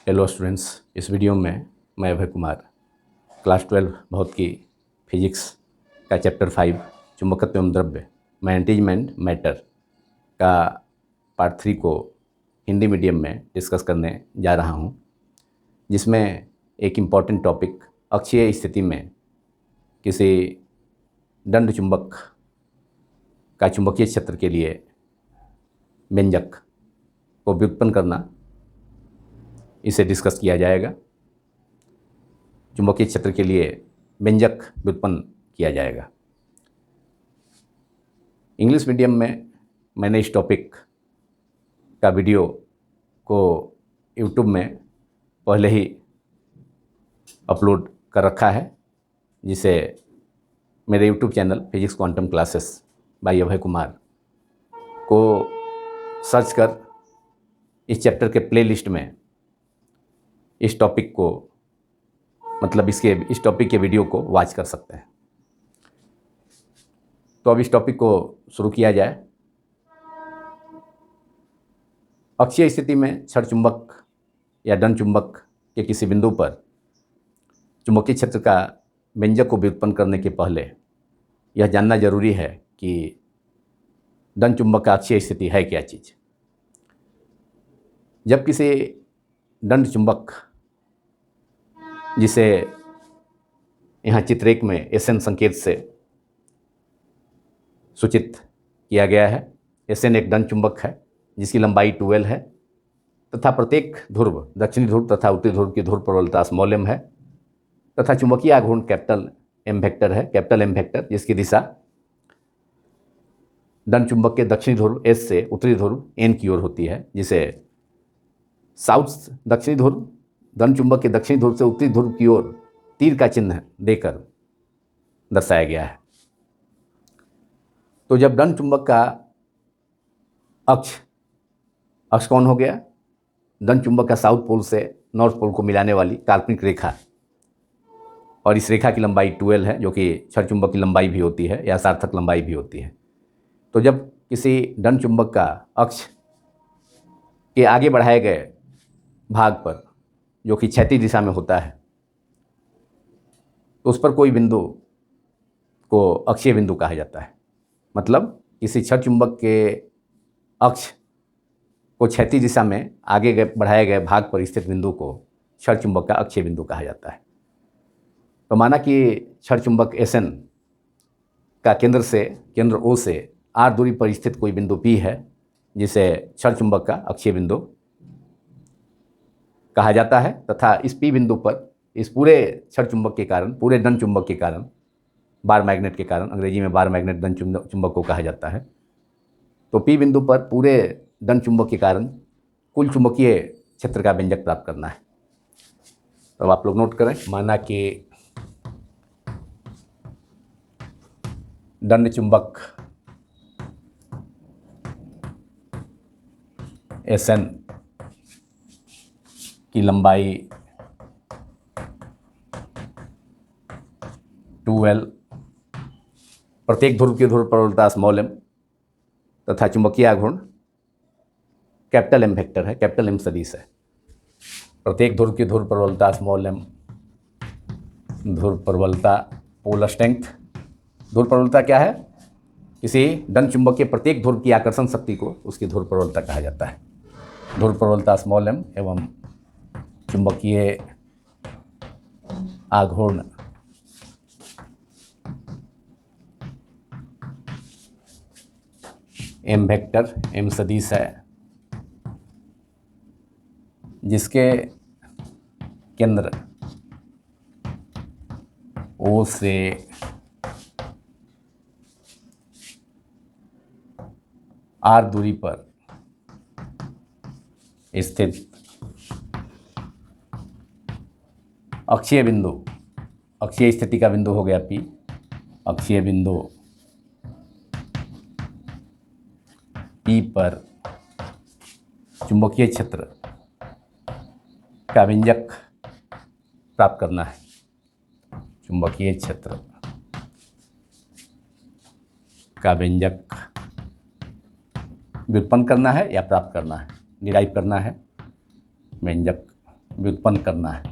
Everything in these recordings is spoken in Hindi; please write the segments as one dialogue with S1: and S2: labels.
S1: हेलो स्टूडेंट्स, इस वीडियो में मैं अभय कुमार क्लास 12 भौतिकी फिजिक्स का चैप्टर 5 चुंबकत्व एवं द्रव्य मैग्नेटिज्म मैटर का पार्ट 3 को हिंदी मीडियम में डिस्कस करने जा रहा हूं, जिसमें एक इम्पॉर्टेंट टॉपिक अक्षीय स्थिति में किसी दंड चुंबक का चुंबकीय क्षेत्र के लिए व्यंजक को व्युत्पन्न करना, इसे डिस्कस किया जाएगा। चुंबकीय क्षेत्र के लिए व्यंजक व्युत्पन्न किया जाएगा। इंग्लिश मीडियम में मैंने इस टॉपिक का वीडियो को यूट्यूब में पहले ही अपलोड कर रखा है, जिसे मेरे YouTube channel physics quantum classes by Abhay Kumar को सर्च कर इस चैप्टर के प्लेलिस्ट में इस टॉपिक को इस टॉपिक के वीडियो को वॉच कर सकते हैं। तो अब इस टॉपिक को शुरू किया जाए। अक्षीय स्थिति में क्षण चुंबक या दंड चुंबक के किसी बिंदु पर चुंबकीय क्षेत्र का व्यंजक को व्युत्पन्न करने के पहले यह जानना जरूरी है कि दंड चुंबक का अक्षीय स्थिति है क्या चीज़। जब किसी दंड चुंबक, जिसे यहाँ चित्र 1 में SN संकेत से सूचित किया गया है, SN एक दंड चुंबक है जिसकी लंबाई 12 है तथा प्रत्येक ध्रुव, दक्षिणी ध्रुव तथा उत्तरी ध्रुव की ध्रुव प्रबलता स्मॉल m है तथा चुंबकीय आघूर्ण कैपिटल M वेक्टर है, कैपिटल M वेक्टर, जिसकी दिशा दंड चुंबक के दक्षिणी ध्रुव S से उत्तरी ध्रुव N की ओर होती है, जिसे साउथ दक्षिणी ध्रुव, दंड चुंबक के दक्षिणी ध्रुव से उत्तरी ध्रुव की ओर तीर का चिन्ह देकर दर्शाया गया है। तो जब दंड चुंबक का अक्ष कौन हो गया? दंड चुंबक का साउथ पोल से नॉर्थ पोल को मिलाने वाली काल्पनिक रेखा, और इस रेखा की लंबाई 12 है, जो कि क्षण चुंबक की लंबाई भी होती है या सार्थक लंबाई भी होती है। तो जब किसी दंड चुंबक का अक्ष के आगे बढ़ाए गए भाग पर, जो कि क्षैतिज दिशा में होता है, तो उस पर कोई बिंदु को अक्षीय बिंदु कहा जाता है। मतलब किसी क्षण चुंबक के अक्ष को क्षैतिज दिशा में आगे बढ़ाए गए भाग पर स्थित बिंदु को क्षण चुंबक का अक्षीय बिंदु कहा जाता है। तो माना कि क्षण चुंबक SN का केंद्र O से r दूरी पर स्थित कोई बिंदु P है, जिसे क्षण चुंबक का अक्षीय बिंदु कहा जाता है, तथा इस P बिंदु पर इस पूरे क्षण चुंबक के कारण, पूरे दंड चुंबक के कारण, बार मैग्नेट के कारण, अंग्रेजी में बार मैग्नेट दंड चुंबक को कहा जाता है, तो P बिंदु पर पूरे दंड चुंबक के कारण कुल चुंबकीय क्षेत्र का व्यंजक प्राप्त करना है। तो आप लोग नोट करें, माना कि दंड चुंबक SN की लंबाई 12, प्रत्येक ध्रुव की ध्रुव प्रबलता स्मॉल m तथा चुंबकीय आघूर्ण कैपिटल M वेक्टर है, कैपिटल M सदिश है। प्रत्येक ध्रुव की ध्रुव प्रबलता स्मॉल m, ध्रुव प्रबलता पोल स्ट्रेंथ। ध्रुव प्रबलता क्या है? किसी दंड चुंबक के प्रत्येक ध्रुव की आकर्षण शक्ति को उसकी ध्रुव प्रबलता कहा जाता है। ध्रुव प्रबलता स्मॉल m एवं चुंबकीय आघूर्ण M वेक्टर, M सदिश है, जिसके केंद्र O से r दूरी पर स्थित अक्षीय बिंदु, अक्षीय स्थिति का बिंदु हो गया P, अक्षीय बिंदु P पर चुंबकीय क्षेत्र का व्यंजक प्राप्त करना है। चुंबकीय क्षेत्र का व्यंजक व्युत्पन्न करना है या प्राप्त करना है, डिराइव करना है। व्यंजक व्युत्पन्न करना है।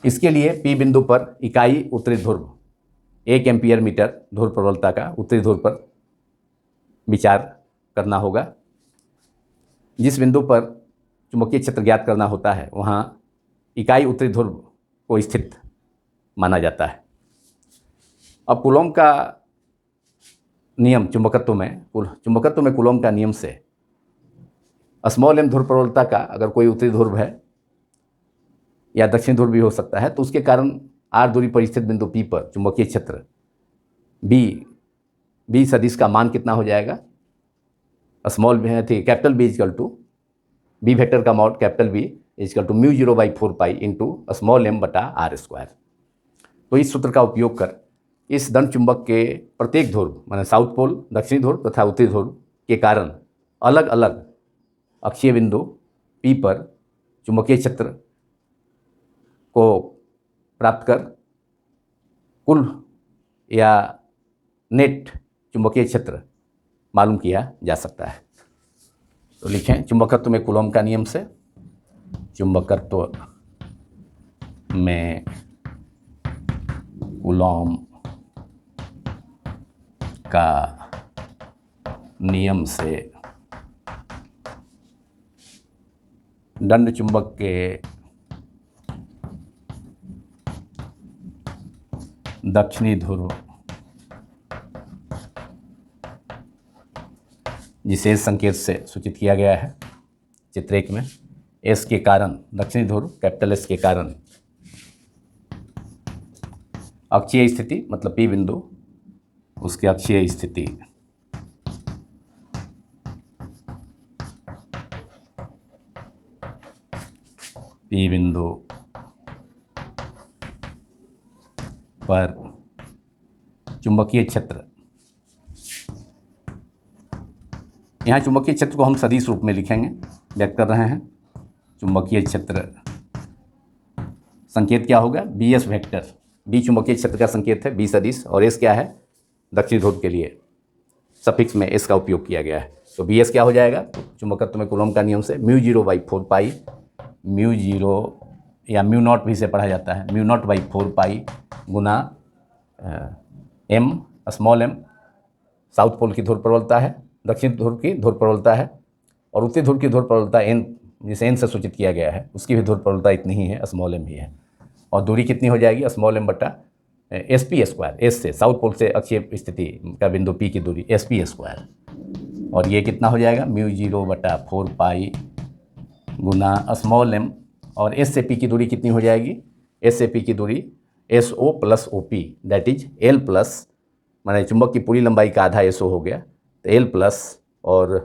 S1: इसके लिए P बिंदु पर इकाई उत्तरी ध्रुव 1 एम्पीयर मीटर ध्रुव प्रबलता का उत्तरी ध्रुव पर विचार करना होगा। जिस बिंदु पर चुंबकीय क्षेत्र ज्ञात करना होता है वहाँ इकाई उत्तरी ध्रुव को स्थित माना जाता है। अब कूलॉम का नियम चुंबकत्व में कूलॉम का नियम से स्मॉल m ध्रुव प्रबलता का अगर कोई उत्तरी ध्रुव है या दक्षिणी ध्रुव भी हो सकता है तो उसके कारण r दूरी पर स्थित बिंदु P पर चुंबकीय क्षेत्र B सदिश का मान कितना हो जाएगा? Capital B equal to B vector का mod capital B equal to μ0/4 into small m बटा r स्क्वायर। तो इस सूत्र का उपयोग कर इस दंड चुंबक के प्रत्येक ध्रुव माने साउथ पोल, दक्षिणी ध्रुव तथा उत्तरी ध्रुव के कारण अलग अलग अक्षीय बिंदु P पर चुंबकीय क्षेत्र को प्राप्त कर कुल या नेट चुंबकीय क्षेत्र मालूम किया जा सकता है। तो लिखें चुंबकत्व में कूलॉम का नियम से चुंबकत्व में कूलॉम का नियम से दंड चुंबक के दक्षिणी ध्रुव जिसे इस संकेत से सूचित किया गया है चित्र 1 में, S के कारण दक्षिणी ध्रुव कैपिटल S के कारण अक्षीय स्थिति मतलब P बिंदु उसकी अक्षीय स्थिति P बिंदु पर चुंबकीय क्षेत्र, यहाँ चुंबकीय क्षेत्र को हम सदिश रूप में लिखेंगे, व्यक्त कर रहे हैं। चुंबकीय क्षेत्र संकेत क्या होगा? BS vector. B चुंबकीय क्षेत्र का संकेत है, B सदिश, और S क्या है? दक्षिणी ध्रुव के लिए सफिक्स में S का उपयोग किया गया है। तो BS क्या हो जाएगा? चुंबकत्व में कूलॉम का नियम से μ0/4 μ0 या μ0 भी से पढ़ा जाता है, μ0/4 गुना m small m south pole की ध्रुव प्रबलता है, दक्षिण ध्रुव की ध्रुव प्रबलता है, और उत्तरी ध्रुव की ध्रुव प्रबलता n जिसे n से सूचित किया गया है उसकी भी ध्रुव प्रबलता इतनी ही है, स्मॉल m ही है। और दूरी कितनी हो जाएगी? स्मॉल m बटा SP स्क्वायर, S से साउथ पोल से अक्षीय स्थिति का बिंदु P की दूरी SP स्क्वायर, और ये कितना हो जाएगा? μ0/4 गुना स्मॉल m, और S से P की दूरी कितनी हो जाएगी? S से P की दूरी SO plus OP that is L plus, माने चुंबक की पूरी लंबाई का आधा SO हो गया, तो L प्लस, और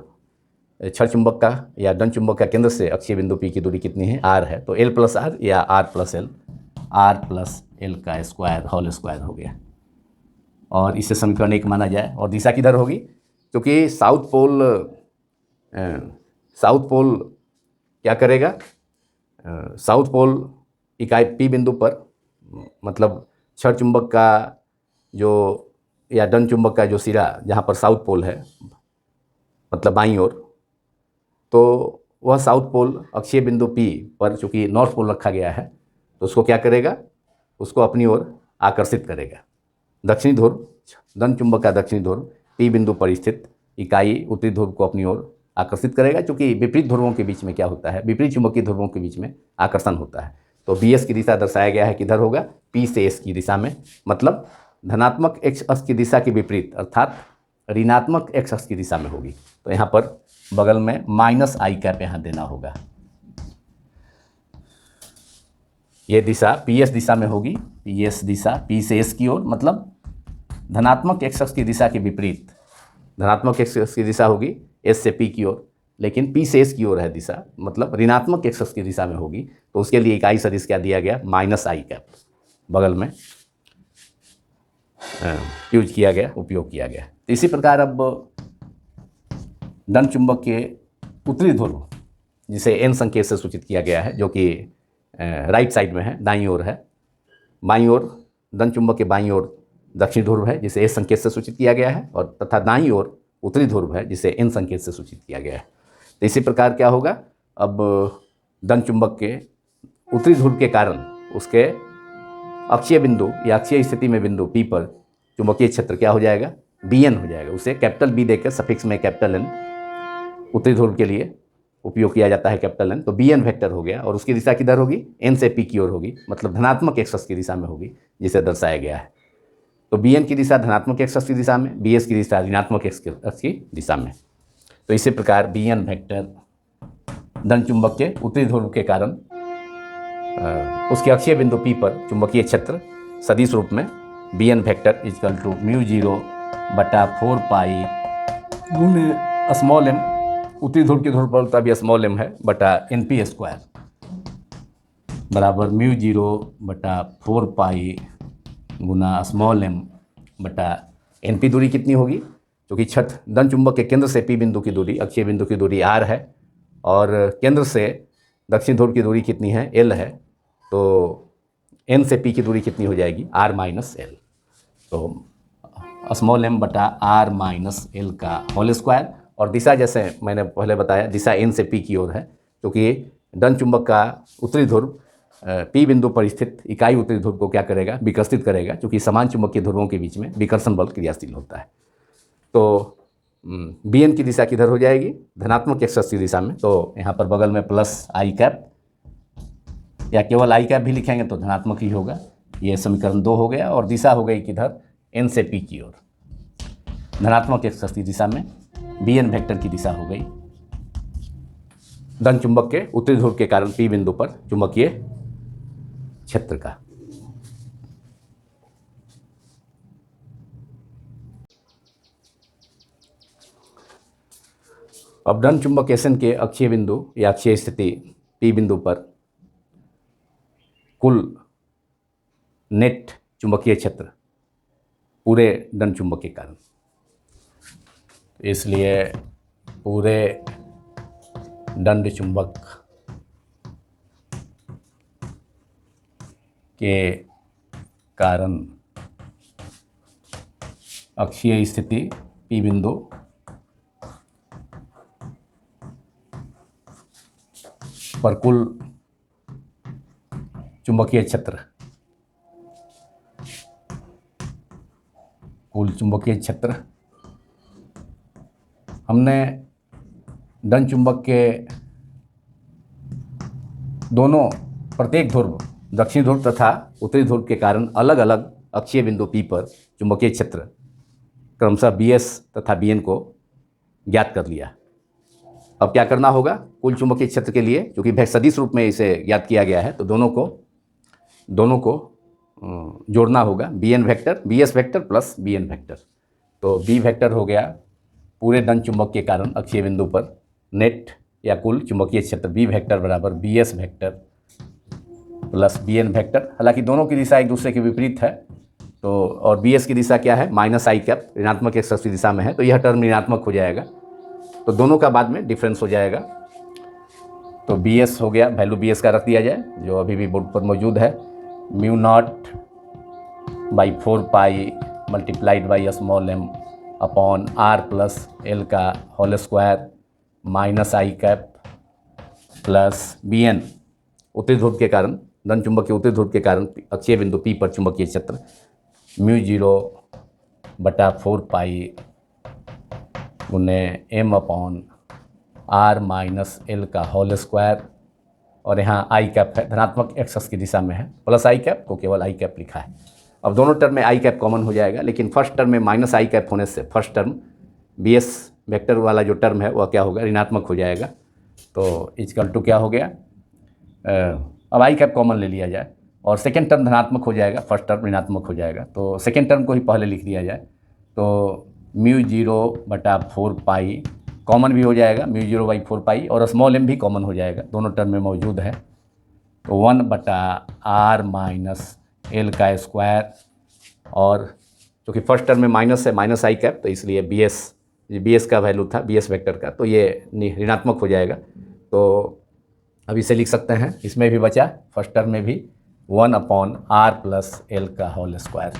S1: क्षण चुंबक का या दंड चुंबक का केंद्र से अक्षीय बिंदु P की दूरी कितनी है? R है, तो L प्लस R या R प्लस L का स्क्वायर होल स्क्वायर हो गया। और इसे समीकरण 1 माना जाए। और दिशा किधर होगी? क्योंकि साउथ पोल क्या करेगा? साउथ पोल इकाई P बिंदु पर मतलब क्षण चुंबक का जो या दंड चुंबक का जो सिरा जहाँ पर साउथ पोल है मतलब बाईं ओर, तो वह साउथ पोल अक्षीय बिंदु P पर चूँकि नॉर्थ पोल रखा गया है तो उसको क्या करेगा? उसको अपनी ओर आकर्षित करेगा। दक्षिणी ध्रुव, दंड चुंबक का दक्षिणी ध्रुव P बिंदु पर स्थित इकाई उत्तरी ध्रुव को अपनी ओर आकर्षित करेगा, क्योंकि विपरीत ध्रुवों के बीच में क्या होता है? विपरीत चुंबकीय ध्रुवों के बीच में आकर्षण होता है। तो BS की दिशा दर्शाया गया है किधर होगा? P से S की दिशा में, मतलब धनात्मक x अक्ष की दिशा के विपरीत अर्थात ऋणात्मक x अक्ष की दिशा में होगी। तो यहाँ पर बगल में -i कैप यहाँ देना होगा। ये दिशा PS दिशा में होगी, PS दिशा P से S की ओर, मतलब धनात्मक x अक्ष की दिशा के विपरीत धनात्मक x अक्ष की दिशा होगी S से P की ओर, लेकिन P से S की ओर है दिशा, मतलब ऋणात्मक x अक्ष की दिशा में होगी। तो उसके लिए इकाई सदिश क्या दिया गया? -i कैप बगल में उपयोग किया गया। तो इसी प्रकार अब दंड चुंबक के उत्तरी ध्रुव जिसे n संकेत से सूचित किया गया है, जो कि राइट साइड में है, दाईं ओर है, बाईं ओर दंड चुंबक के बाईं ओर दक्षिणी ध्रुव है जिसे S संकेत से सूचित किया गया है, और तथा दाईं ओर उत्तरी ध्रुव है जिसे n संकेत से सूचित किया गया है। तो इसी प्रकार क्या होगा, अब धन चुंबक के उत्तरी ध्रुव के कारण उसके अक्षीय बिंदु या अक्षीय स्थिति में बिंदु P पर चुंबकीय क्षेत्र क्या हो जाएगा, Bn हो जाएगा। उसे कैपिटल B देकर सफिक्स में कैपिटल N उत्तरी ध्रुव के लिए उपयोग किया जाता है, कैपिटल N। तो Bn वेक्टर हो गया और उसकी दिशा किधर होगी, n से p की ओर होगी, मतलब धनात्मक एक्स की दिशा में होगी, जिसे दर्शाया गया है। तो Bn की दिशा धनात्मक एक्स की दिशा में, Bs की दिशा ऋणात्मक एक्स की दिशा में। तो इसी प्रकार Bn वेक्टर धन चुंबक के उत्तरी ध्रुव के कारण उसके अक्षीय बिंदु P पर चुंबकीय क्षेत्र सदिश रूप में Bn वेक्टर इक्वल टू μ0/4 पाई गुने स्मॉल m, उत्तरी ध्रुव की ध्रुवता भी स्मॉल m है, बटा Np² बराबर μ0/4 पाई गुना स्मॉल m बटा Np। दूरी कितनी होगी, क्योंकि छठ धन चुंबक के केंद्र से P बिंदु की दूरी, अक्षीय बिंदु की दूरी r है और केंद्र से दक्षिण ध्रुव की दूरी कितनी है, l है। तो n से p की दूरी कितनी हो जाएगी, r माइनस l। तो स्मॉल m बटा r माइनस l का होल स्क्वायर। और दिशा जैसे मैंने पहले बताया, दिशा n से p की ओर है, क्योंकि धन चुंबक का उत्तरी ध्रुव P बिंदु पर स्थित इकाई उत्तरी ध्रुव को क्या करेगा, विकर्षित करेगा, क्योंकि समान चुंबकीय ध्रुवों के बीच में विकर्षण बल क्रियाशील होता है। तो Bn की दिशा किधर हो जाएगी, धनात्मक एक्स की दिशा में। तो यहाँ पर बगल में प्लस आई कैप या केवल आई कैप भी लिखेंगे तो धनात्मक ही होगा। ये समीकरण 2 हो गया और दिशा हो गई किधर, n से p की ओर, धनात्मक एक्स की दिशा में Bn वेक्टर की दिशा हो गई धन चुंबक के उत्तरी ध्रुव के कारण P बिंदु पर चुंबकीय क्षेत्र का। अब धन चुंबक Sn के अक्षीय बिंदु या अक्षीय स्थिति P बिंदु पर कुल नेट चुंबकीय क्षेत्र पूरे धन चुंबक के कारण, इसलिए पूरे दंड चुंबक के कारण अक्षीय स्थिति P बिंदु पर कुल चुंबकीय क्षेत्र, कुल चुंबकीय क्षेत्र हमने धन चुंबक के दोनों प्रत्येक ध्रुव, दक्षिण ध्रुव तथा उत्तरी ध्रुव के कारण अलग अलग अक्षीय बिंदु P पर चुंबकीय क्षेत्र क्रमशः Bs तथा Bn को ज्ञात कर लिया। अब क्या करना होगा, कुल चुंबकीय क्षेत्र के लिए, क्योंकि सदिश रूप में इसे ज्ञात किया गया है, तो दोनों को जोड़ना होगा। Bn vector, Bs vector plus Bn vector. तो B वेक्टर हो गया पूरे धन चुंबक के कारण अक्षीय बिंदु पर नेट या कुल चुंबकीय क्षेत्र B वेक्टर बराबर Bs vector plus Bn vector. हालांकि दोनों की दिशा एक दूसरे के विपरीत है, तो और Bs की दिशा क्या है, माइनस आई कैप, ऋणात्मक एक्स की दिशा में है, तो यह टर्म ऋणात्मक हो जाएगा। तो दोनों का बाद में डिफरेंस हो जाएगा। तो Bs हो गया, वैल्यू Bs का रख दिया जाए जो अभी भी बोर्ड पर मौजूद है, μ0/4 pi multiplied by small m upon r plus l का whole square minus I cap plus Bn उत्तरी ध्रुव के कारण, धन चुंबक के उत्तरी ध्रुव के कारण अक्षीय बिंदु P पर चुंबकीय क्षेत्र μ0/4 पाई गुने m upon r minus l का होल स्क्वायर, और यहाँ आई कैप है, धनात्मक एक्स की दिशा में है, प्लस आई कैप को केवल आई कैप लिखा है। अब दोनों टर्म में आई कैप कॉमन हो जाएगा, लेकिन फर्स्ट टर्म में माइनस आई कैप होने से फर्स्ट टर्म Bs वेक्टर वाला जो टर्म है वह क्या होगा, ऋणात्मक हो जाएगा। तो इक्वल टू क्या हो गया, अब आई कैप कॉमन ले लिया जाए और सेकेंड टर्म धनात्मक हो जाएगा, फर्स्ट टर्म ऋणात्मक हो जाएगा। तो सेकेंड टर्म को ही पहले लिख दिया जाए, तो μ0/4 पाई कॉमन भी हो जाएगा, μ0/4 पाई, और स्मॉल m भी कॉमन हो जाएगा, दोनों टर्म में मौजूद है। तो 1/r माइनस l का स्क्वायर, और क्योंकि फर्स्ट टर्म में माइनस है, माइनस आई कैप, तो इसलिए Bs का वैल्यू था Bs वेक्टर का, तो ये ऋणात्मक हो जाएगा। तो अब इसे लिख सकते हैं, इसमें भी बचा फर्स्ट टर्म में भी 1/r प्लस l का होल स्क्वायर,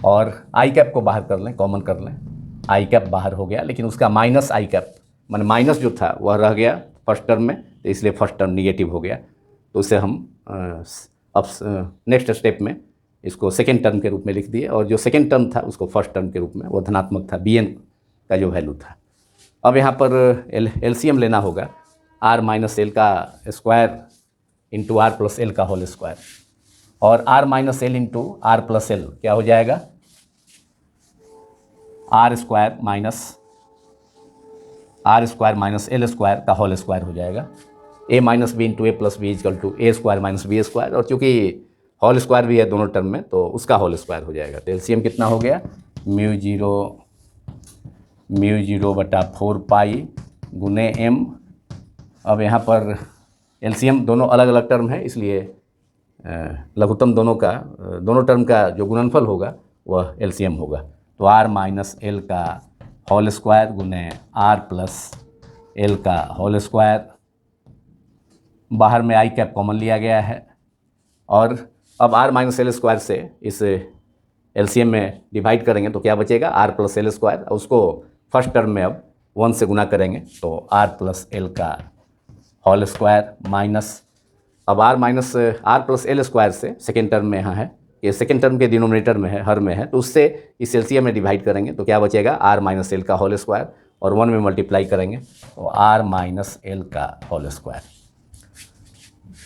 S1: और आई कैप को बाहर कर लें, कॉमन कर लें, आई कैप बाहर हो गया, लेकिन उसका माइनस आई कैप माने माइनस जो था वह रह गया फर्स्ट टर्म में, तो इसलिए फर्स्ट टर्म निगेटिव हो गया। तो उसे हम अब नेक्स्ट स्टेप में इसको सेकेंड टर्म के रूप में लिख दिए, और जो सेकेंड टर्म था उसको फर्स्ट टर्म के रूप में, वो धनात्मक था, bn का जो वैल्यू था। अब यहाँ पर एलसीएम लेना होगा r माइनस एल का square into R plus L का होल स्क्वायर, और r minus L into R plus L क्या हो जाएगा, R square minus L square का होल स्क्वायर हो जाएगा। a minus B into A plus B is equal to A square minus B square, और चूँकि होल स्क्वायर भी है दोनों टर्म में तो उसका होल स्क्वायर हो जाएगा। तो एलसीएम कितना हो गया, म्यू जीरो बटा 4 पाई गुने m। अब यहाँ पर एलसीएम दोनों अलग अलग टर्म है, इसलिए लघुत्तम दोनों टर्म का जो गुणनफल होगा वह एलसीएम होगा। तो r माइनस एल का होल स्क्वायर गुने r प्लस एल का होल स्क्वायर, बाहर में आई कैप कॉमन लिया गया है, और अब r माइनस एल स्क्वायर से इस एलसीएम में डिवाइड करेंगे तो क्या बचेगा, r प्लस एल स्क्वायर। उसको फर्स्ट टर्म में अब 1 से गुना करेंगे तो r प्लस एल का होल स्क्वायर माइनस, अब r प्लस एल स्क्वायर से सेकेंड टर्म में यहाँ है, ये सेकेंड टर्म के डिनोमिनेटर में है, हर में है, तो उससे इस एलसीएम में डिवाइड करेंगे तो क्या बचेगा, r माइनस एल का होल स्क्वायर, और 1 में मल्टीप्लाई करेंगे तो r माइनस एल का होल स्क्वायर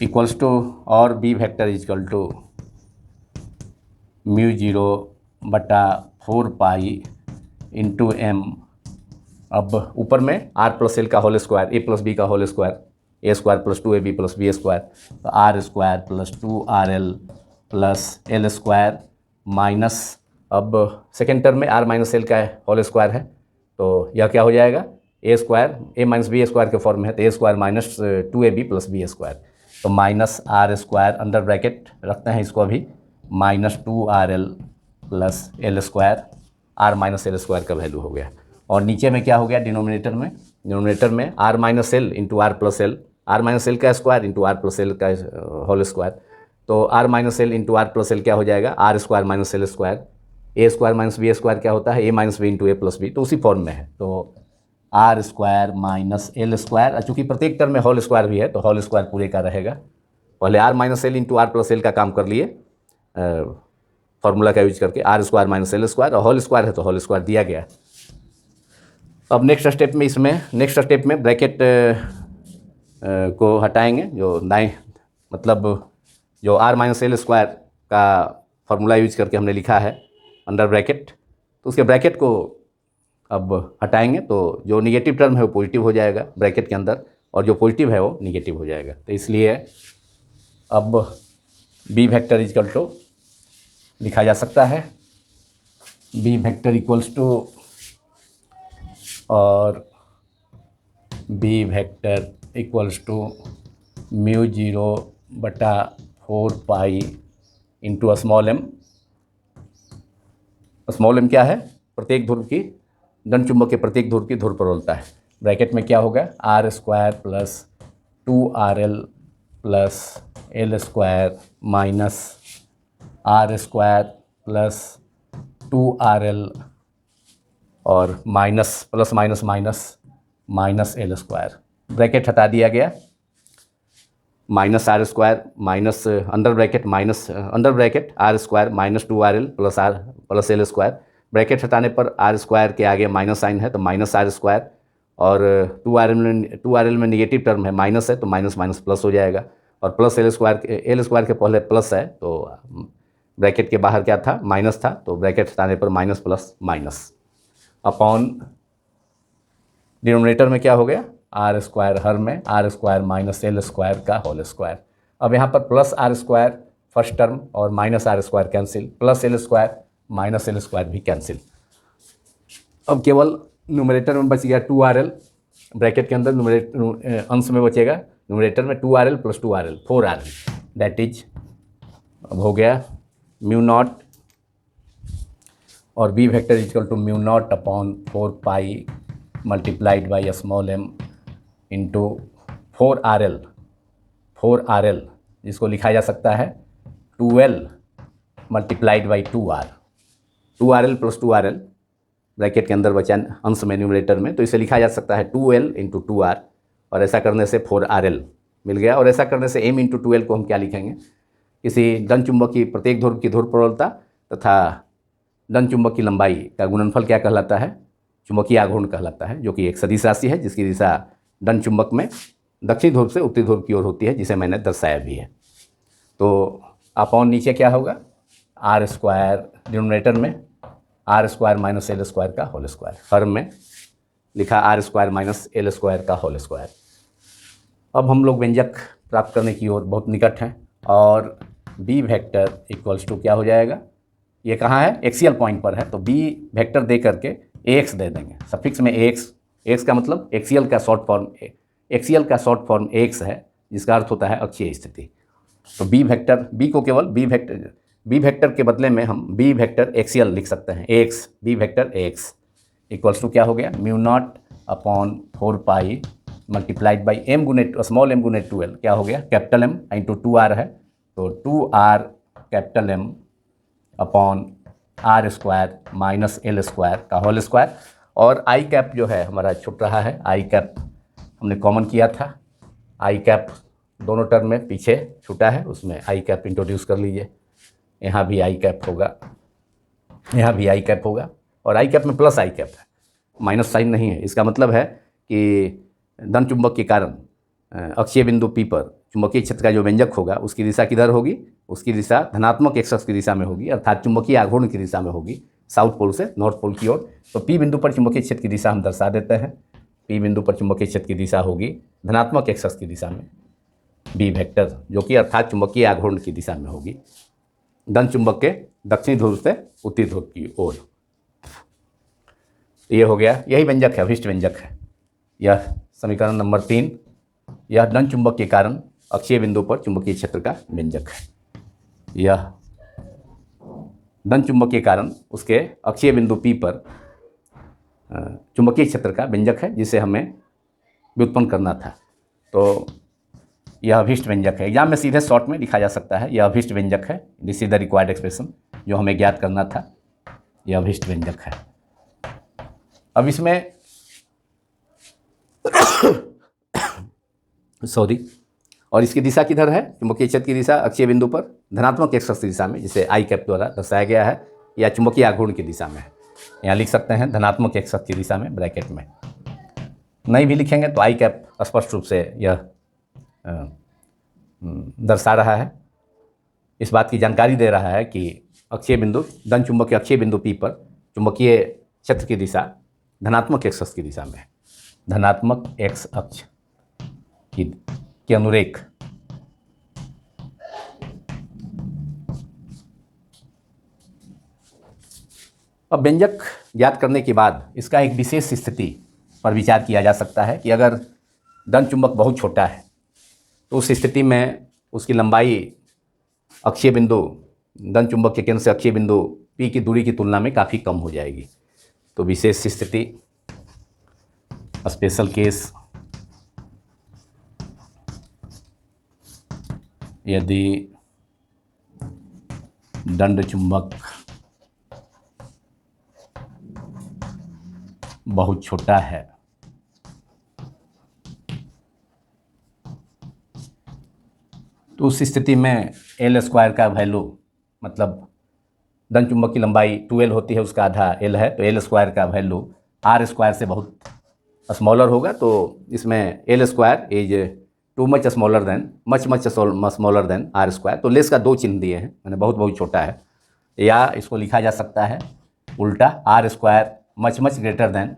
S1: इक्वल्स टू, और B vector equal to mu zero बटा 4 पाई इंटू एम। अब ऊपर में r प्लस एल का whole square, A plus B का whole square, A square plus 2ab plus B square, तो R square plus 2rl plus L square minus, अब सेकेंड टर्म में r माइनस एल का होल स्क्वायर है तो यह क्या हो जाएगा, A square, A minus B square के फॉर्म में है तो A square minus 2ab plus B square, तो minus R square under bracket रखते हैं इसको अभी, minus 2rl plus L square, R minus L square का वैल्यू हो गया। और नीचे में क्या हो गया, डिनोमिनेटर में r minus L into R plus L, R minus L का square into R plus L का होल स्क्वायर, तो r minus L into R plus L क्या हो जाएगा, R square minus L square, A square minus B square क्या होता है, A minus B into A plus B, तो उसी फॉर्म में है, तो R square minus L square, चूँकि प्रत्येक टर्म में होल स्क्वायर भी है तो होल स्क्वायर पूरे का रहेगा। पहले r minus L into R plus L का काम कर लिए फॉर्मूला का यूज करके, R square minus L square, और होल स्क्वायर है तो होल स्क्वायर दिया गया। अब नेक्स्ट स्टेप में ब्रैकेट को हटाएंगे, जो दाएं मतलब जो r माइनस एल स्क्वायर का फॉर्मूला यूज करके हमने लिखा है अंडर ब्रैकेट, तो उसके ब्रैकेट को अब हटाएंगे तो जो निगेटिव टर्म है वो पॉजिटिव हो जाएगा ब्रैकेट के अंदर, और जो पॉजिटिव है वो निगेटिव हो जाएगा। तो इसलिए अब बी वेक्टर इक्वल टू लिखा जा सकता है, बी वेक्टर इक्वल्स टू, और B vector equals to mu zero बटा 4 pi into small M. Small M क्या है, प्रत्येक ध्रुव की, धन चुंबक के प्रत्येक ध्रुव की ध्रुव प्रबलता है। ब्रैकेट में क्या होगा, R square plus 2rl plus L square minus R square plus 2rl और minus plus minus minus minus L square, bracket हटा दिया गया, minus R square minus under bracket R square minus 2rl plus R plus L square, bracket हटाने पर आर स्क्वायर के आगे माइनस साइन है तो माइनस आर स्क्वायर, और 2rl में निगेटिव टर्म है, माइनस है तो माइनस माइनस प्लस हो जाएगा, और प्लस एल स्क्वायर के पहले प्लस है तो ब्रैकेट के बाहर क्या था, माइनस था, तो ब्रैकेट हटाने पर minus plus minus upon denominator में क्या हो गया, आर स्क्वायर, हर में R square minus L square का होल स्क्वायर। अब यहाँ पर plus R square first term और minus R square cancel, plus L square minus L square भी कैंसिल। अब केवल न्यूमरेटर में बच गया 2rl, ब्रैकेट के अंदर अंश में बचेगा न्यूमरेटर में 2rl plus 2rl 4rl, that is अब हो गया म्यू नॉट, और B vector equal to mu naught upon 4 pi multiplied by small M into 4rl, जिसको लिखा जा सकता है 2l multiplied by 2r, 2rl plus 2rl bracket के अंदर बचा अंश में न्यूमरेटर में, तो इसे लिखा जा सकता है 2L इंटू 2R, और ऐसा करने से 4RL मिल गया। और ऐसा करने से M इंटू 2L को हम क्या लिखेंगे, किसी धन चुंबक की प्रत्येक ध्रुव की ध्रुव प्रबलता तथा धन चुंबक की लंबाई का गुणनफल क्या कहलाता है, चुंबकीय आघूर्ण कहलाता है, जो कि एक सदिश राशि है जिसकी दिशा धन चुंबक में दक्षिण ध्रुव से उत्तरी ध्रुव की ओर होती है, जिसे मैंने दर्शाया भी है। तो अपॉन नीचे क्या होगा, R स्क्वायर डिनोमिनेटर में R square minus L square का होल स्क्वायर, हर में लिखा R square minus L square का होल स्क्वायर। अब हम लोग व्यंजक प्राप्त करने की ओर बहुत निकट हैं, और B वेक्टर इक्वल्स टू क्या हो जाएगा, ये कहाँ है, एक्सियल पॉइंट पर है, तो B वेक्टर दे करके AX दे देंगे, सफिक्स में AX का मतलब एक्सियल का शॉर्ट फॉर्म AX है, जिसका अर्थ होता है अक्षीय स्थिति। तो B को केवल B वेक्टर के बदले में हम B वेक्टर एक्सियल लिख सकते हैं, AX B vector AX equals to क्या हो गया, mu naught upon 4 pi multiplied by M गुने स्मॉल m गुने 2L, क्या हो गया, कैपिटल M इंटू 2R है, तो 2R capital M upon R square minus L square का होल स्क्वायर। और आई कैप जो है हमारा छूट रहा है, आई कैप हमने कॉमन किया था, आई कैप दोनों टर्म में पीछे छूटा है, उसमें आई कैप इंट्रोड्यूस कर लीजिए, यहाँ भी आई कैप होगा, यहाँ भी आई कैप होगा, और आई कैप में प्लस आई कैप है, माइनस साइन नहीं है। इसका मतलब है कि धन चुंबक के कारण अक्षीय बिंदु P पर चुंबकीय क्षेत्र का जो व्यंजक होगा उसकी दिशा किधर होगी, उसकी दिशा धनात्मक एक्स अक्ष की दिशा में होगी, अर्थात चुंबकीय आघूर्ण की दिशा में होगी, साउथ पोल से नॉर्थ पोल की ओर। तो P बिंदु पर चुंबकीय क्षेत्र की दिशा हम दर्शा देते हैं, P बिंदु पर चुंबकीय क्षेत्र की दिशा होगी धनात्मक एक्स अक्ष की दिशा में, B वेक्टर जो कि अर्थात चुंबकीय आघूर्ण की दिशा में होगी, धन चुंबक के दक्षिणी ध्रुव से उत्तरी ध्रुव की ओर। ये हो गया, यही व्यंजक है, अभिष्ट व्यंजक है। यह समीकरण नंबर 3, यह धन चुंबक के कारण अक्षीय बिंदु पर चुंबकीय क्षेत्र का व्यंजक है। यह धन चुंबक के कारण उसके अक्षीय बिंदु P पर चुंबकीय क्षेत्र का व्यंजक है, जिसे हमें व्युत्पन्न करना था। तो यह अभिष्ट व्यंजक है, एग्जाम में सीधे शॉर्ट में लिखा जा सकता है, यह अभिष्ट व्यंजक है, this is the required expression, जो हमें ज्ञात करना था, यह अभिष्ट व्यंजक है। अब इसमें और इसकी दिशा किधर है, चुंबकीय क्षेत्र की दिशा अक्षीय बिंदु पर धनात्मक एक्स अक्ष की दिशा में, जिसे आई कैप द्वारा दर्शाया गया है, या चुंबकीय आघूर्ण की दिशा में है। यहाँ लिख सकते हैं धनात्मक एक्स अक्ष की दिशा में ब्रैकेट में, नहीं भी लिखेंगे तो आई कैप स्पष्ट रूप से यह दर्शा रहा है, इस बात की जानकारी दे रहा है कि अक्षीय बिंदु धन चुंबक के अक्षीय बिंदु P पर चुंबकीय क्षेत्र की दिशा धनात्मक एक्स अक्ष की दिशा में है, धनात्मक एक्स अक्ष के अनुरेख। अब व्यंजक ज्ञात करने के बाद इसका एक विशेष स्थिति पर विचार किया जा सकता है कि अगर धन चुंबक बहुत छोटा है तो उस स्थिति में उसकी लंबाई अक्षीय बिंदु धन चुंबक के केंद्र से अक्षीय बिंदु P की दूरी की तुलना में काफ़ी कम हो जाएगी। तो विशेष स्थिति, स्पेशल केस, यदि दंड चुंबक बहुत छोटा है तो उस स्थिति में L स्क्वायर का वैल्यू, मतलब धन चुंबक की लंबाई 2L होती है, उसका आधा L है, तो L स्क्वायर का वैल्यू R स्क्वायर से बहुत स्मॉलर होगा। तो इसमें L square is too much smaller than smaller than R square. तो लेस का 2 चिन्ह दिए हैं, मैंने बहुत छोटा है, या इसको लिखा जा सकता है उल्टा, R square much greater than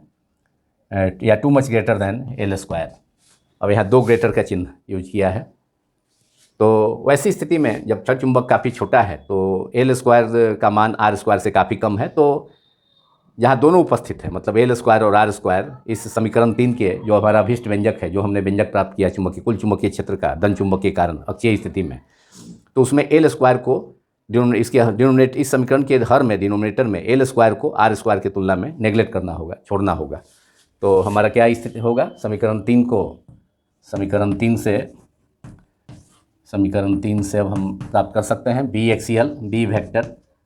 S1: या too much greater than L square. अब यहाँ 2 ग्रेटर का चिन्ह यूज किया है। तो वैसी स्थिति में जब धन चुंबक काफ़ी छोटा है तो L स्क्वायर का मान R स्क्वायर से काफ़ी कम है, तो जहाँ दोनों उपस्थित है, मतलब L स्क्वायर और R स्क्वायर, इस समीकरण 3 के जो हमारा अभिष्ट व्यंजक है, जो हमने व्यंजक प्राप्त किया कुल चुंबकीय क्षेत्र का धन चुंबक के कारण अक्षीय स्थिति में, तो उसमें L स्क्वायर को डिनोमिनेटर, इस समीकरण के हर में डिनोमिनेटर में L स्क्वायर को R स्क्वायर की तुलना में नेगलेक्ट करना होगा, छोड़ना होगा। तो हमारा क्या स्थिति होगा, समीकरण 3 से अब हम प्राप्त कर सकते हैं B एक्सियल, B वेक्टर,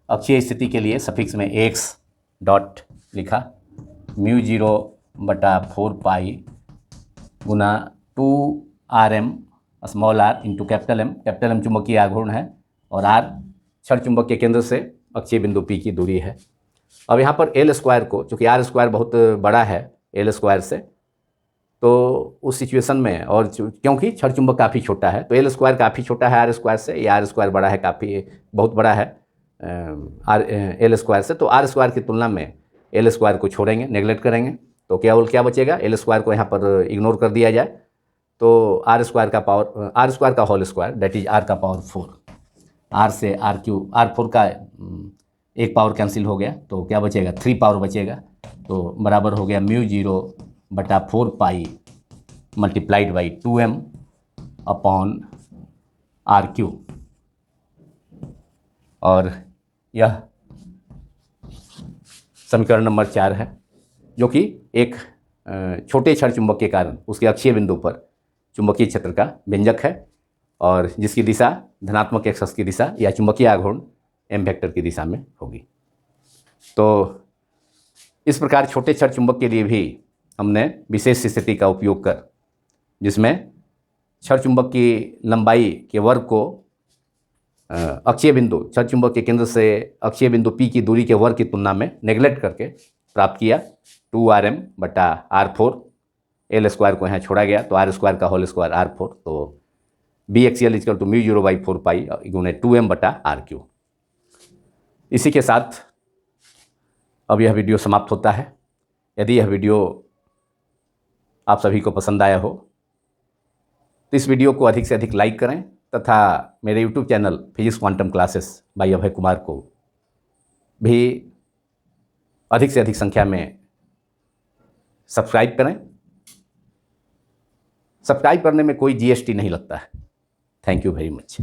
S1: अक्षीय स्थिति के लिए सफिक्स में AX डॉट लिखा, μ0/4 गुना 2rm small r into capital M चुंबकीय आघूर्ण है और r क्षण चुंबक के केंद्र से अक्षीय बिंदु P की दूरी है। अब यहाँ पर L स्क्वायर को, चूँकि R स्क्वायर बहुत बड़ा है L स्क्वायर से, तो उस सिचुएशन में और क्योंकि क्षण चुंबक काफ़ी छोटा है तो L स्क्वायर काफ़ी छोटा है R स्क्वायर से, या R स्क्वायर बड़ा है, काफ़ी बहुत बड़ा है L स्क्वायर से, तो R स्क्वायर की तुलना में L स्क्वायर को छोड़ेंगे, नेगलेक्ट करेंगे, तो केवल क्या बचेगा, L स्क्वायर को यहाँ पर इग्नोर कर दिया जाए तो R स्क्वायर का whole square that is R का पावर 4, R से R4 का एक पावर कैंसिल हो गया तो क्या बचेगा, 3 पावर बचेगा, तो बराबर हो गया μ0/4 multiplied by 2m upon R3। और यह समीकरण नंबर 4 है, जो कि एक छोटे क्षण चुंबक के कारण उसके अक्षीय बिंदु पर चुंबकीय क्षेत्र का व्यंजक है और जिसकी दिशा धनात्मक एक्स की दिशा या चुंबकीय आघूर्ण m वेक्टर की दिशा में होगी। तो इस प्रकार छोटे क्षण चुंबक के लिए भी हमने विशेष स्थिति का उपयोग कर, जिसमें क्षण चुंबक की लंबाई के वर्ग को अक्षीय बिंदु क्षण चुंबक के केंद्र से अक्षीय बिंदु P की दूरी के वर्ग की तुलना में नेगलेक्ट करके प्राप्त किया 2rm/r4। L स्क्वायर को यहाँ छोड़ा गया तो R स्क्वायर का होल स्क्वायर R4, तो BXL इक्वल टू μ0/4 गुने 2m/r3। इसी के साथ अब यह वीडियो समाप्त होता है। यदि यह वीडियो आप सभी को पसंद आया हो तो इस वीडियो को अधिक से अधिक लाइक करें तथा मेरे YouTube channel physics quantum classes by Abhay Kumar को भी अधिक से अधिक संख्या में सब्सक्राइब करें। सब्सक्राइब करने में कोई GST नहीं लगता है। Thank you very much.